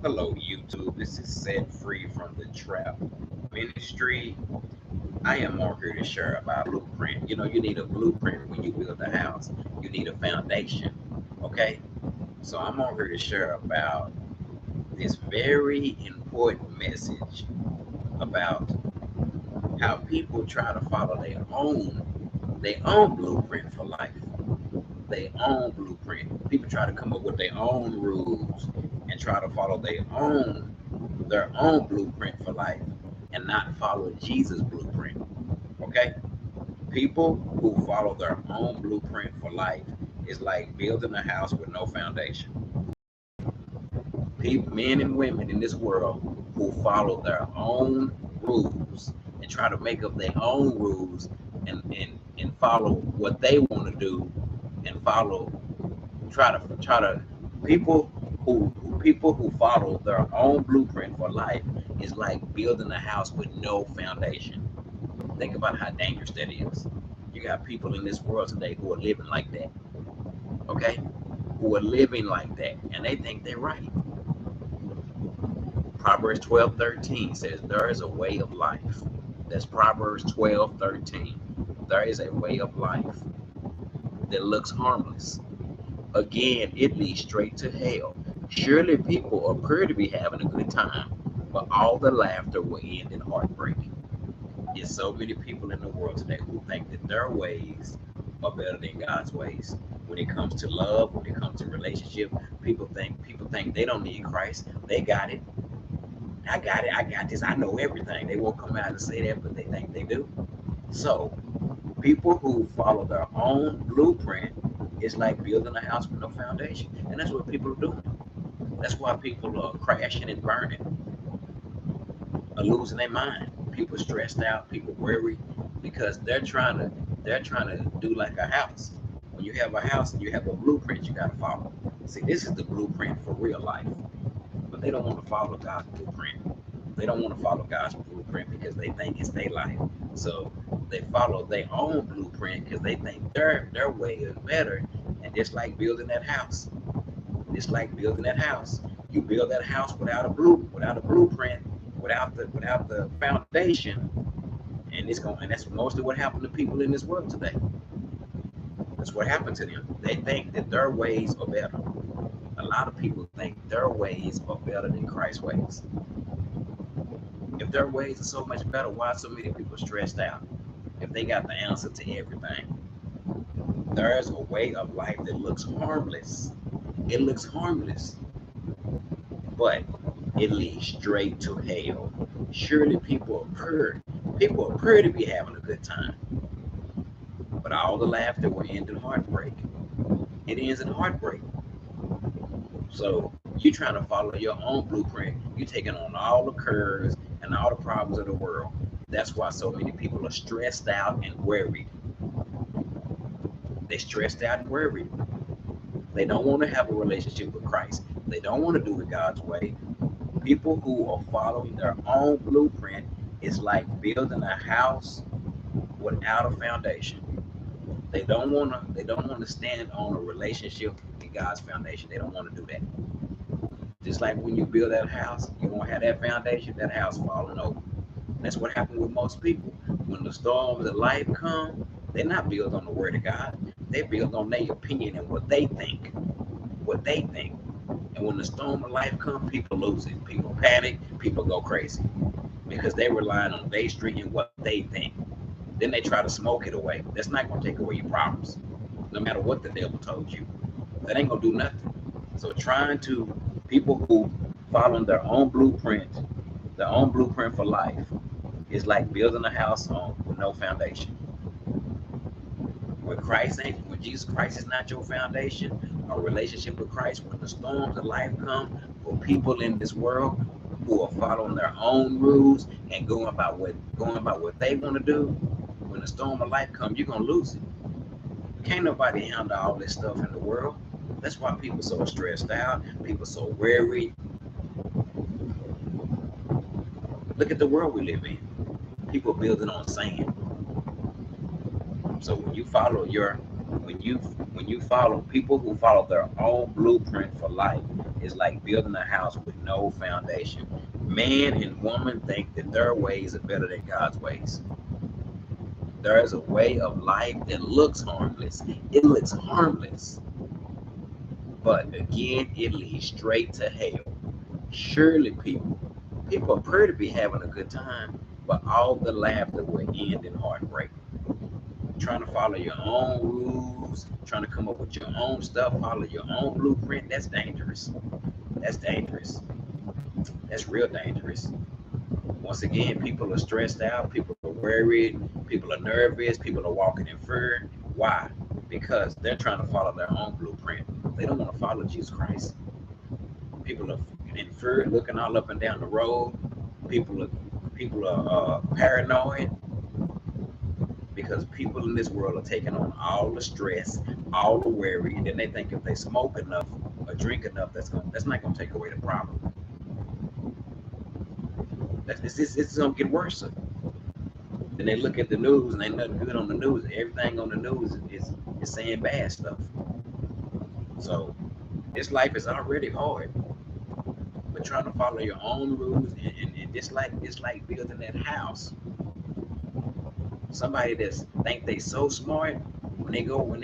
Hello, YouTube. This is Set Free from the Trap Ministry. I am on here to share about blueprint. You know, you need a blueprint when you build a house. You need a foundation. Okay? So I'm on here to share about this very important message about how people try to follow their own blueprint for life. Their own blueprint. People try to come up with their own rules and try to follow their own blueprint for life and not follow Jesus' blueprint. Okay? People who follow their own blueprint for life is like building a house with no foundation. People, men and women in this world who follow their own rules and try to make up their own rules and follow what they want to do and follow try to people who follow their own blueprint for life is like building a house with no foundation. Think about how dangerous that is. You got people in this world today who are living like that, okay? Who are living like that, and they think they're right. Proverbs 12:13 says, there is a way of life. That's Proverbs 12:13. There is a way of life that looks harmless. Again, it leads straight to hell. Surely people appear to be having a good time, but all the laughter will end in heartbreak. There's so many people in the world today who think that their ways are better than God's ways. When it comes to love, when it comes to relationship, people think they don't need Christ. They got it. I got it. I got this. I know everything. They won't come out and say that, but they think they do. So people who follow their own blueprint is like building a house with no foundation, and that's what people are doing. That's why people are crashing and burning, are losing their mind. People stressed out, people worried because they're trying to do like a house. When you have a house and you have a blueprint, you got to follow. See, this is the blueprint for real life, but they don't want to follow God's blueprint. They don't want to follow God's blueprint because they think it's their life. So they follow their own blueprint because they think their way is better. And just like building that house, you build that house without a blueprint, without the foundation, and that's mostly what happened to people in this world today. That's what happened to them. They think that their ways are better. A lot of people think their ways are better than Christ's ways. If their ways are so much better, why are so many people stressed out? If they got the answer to everything. There's a way of life that looks harmless. It looks harmless, but it leads straight to hell. Surely people appear to be having a good time, but all the laughter will end in heartbreak. It ends in heartbreak. So you trying to follow your own blueprint. You taking on all the curves and all the problems of the world. That's why so many people are stressed out and worried. They're stressed out and worried. They don't want to have a relationship with Christ. They don't want to do it God's way. People who are following their own blueprint is like building a house without a foundation. They don't want to stand on a relationship in God's foundation. They don't want to do that. Just like when you build that house, you won't have that foundation, that house falling over. That's what happened with most people. When the storms of life come, they're not built on the word of God. They're built on their opinion and what they think. What they think. And when the storm of life comes, people lose it. People panic, people go crazy. Because they rely on their street and what they think. Then they try to smoke it away. That's not gonna take away your problems. No matter what the devil told you. That ain't gonna do nothing. So trying to people who following their own blueprint for life is like building a house on with no foundation. When Jesus Christ is not your foundation, a relationship with Christ, when the storms of life come for people in this world who are following their own rules and going about what they want to do, when the storm of life comes, you're gonna lose it. Can't nobody handle all this stuff in the world. That's why people so stressed out, people so worried. Look at the world we live in. People building on sand. So when you When you follow people who follow their own blueprint for life, it's like building a house with no foundation. Man and woman think that their ways are better than God's ways. There is a way of life that looks harmless. It looks harmless. But again, it leads straight to hell. Surely people appear to be having a good time, but all the laughter will end in heartbreak. Trying to follow your own rules, trying to come up with your own stuff, follow your own blueprint, that's dangerous. That's dangerous. That's real dangerous. Once again, people are stressed out, people are worried, people are nervous, people are walking in fear. Why? Because they're trying to follow their own blueprint. They don't want to follow Jesus Christ. People are in fear, looking all up and down the road. People are paranoid because people in this world are taking on all the stress, all the worry, and then they think if they smoke enough or drink enough, that's not gonna take away the problem. It's gonna get worse. Then they look at the news and ain't nothing good on the news. Everything on the news is saying bad stuff. So this life is already hard. But trying to follow your own rules and it's like building that house. Somebody that's think they so smart, when they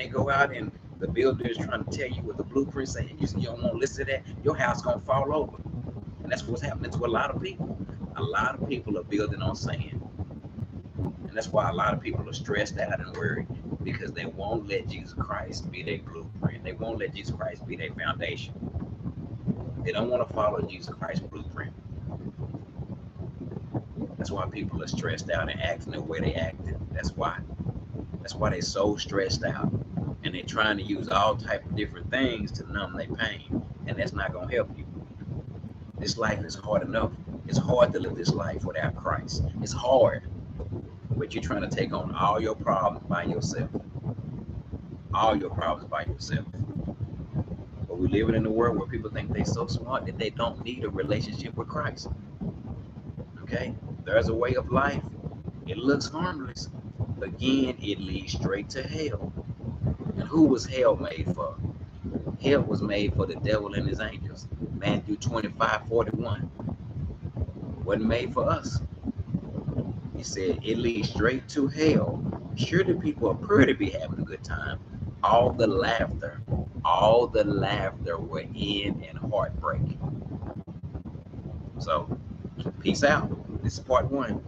go out and the builder is trying to tell you what the blueprint saying, you don't want to listen to that, your house gonna fall over. And that's what's happening to a lot of people. A lot of people are building on sand. And that's why a lot of people are stressed out and worried, because they won't let Jesus Christ be their blueprint. They won't let Jesus Christ be their foundation. They don't want to follow Jesus Christ's blueprint. That's why people are stressed out and acting the way they acted. That's why they're so stressed out. And they're trying to use all type of different things to numb their pain. And that's not going to help you. This life is hard enough. It's hard to live this life without Christ. It's hard. But you're trying to take on all your problems by yourself. All your problems by yourself. But we're living in a world where people think they're so smart that they don't need a relationship with Christ. Okay? There's a way of life. It looks harmless. Again, it leads straight to hell. And who was hell made for? Hell was made for the devil and his angels. Matthew 25:41. Wasn't made for us. He said it leads straight to hell. Sure, the people appear to be having a good time. All the laughter will end in heartbreak. So, peace out. This is part 1.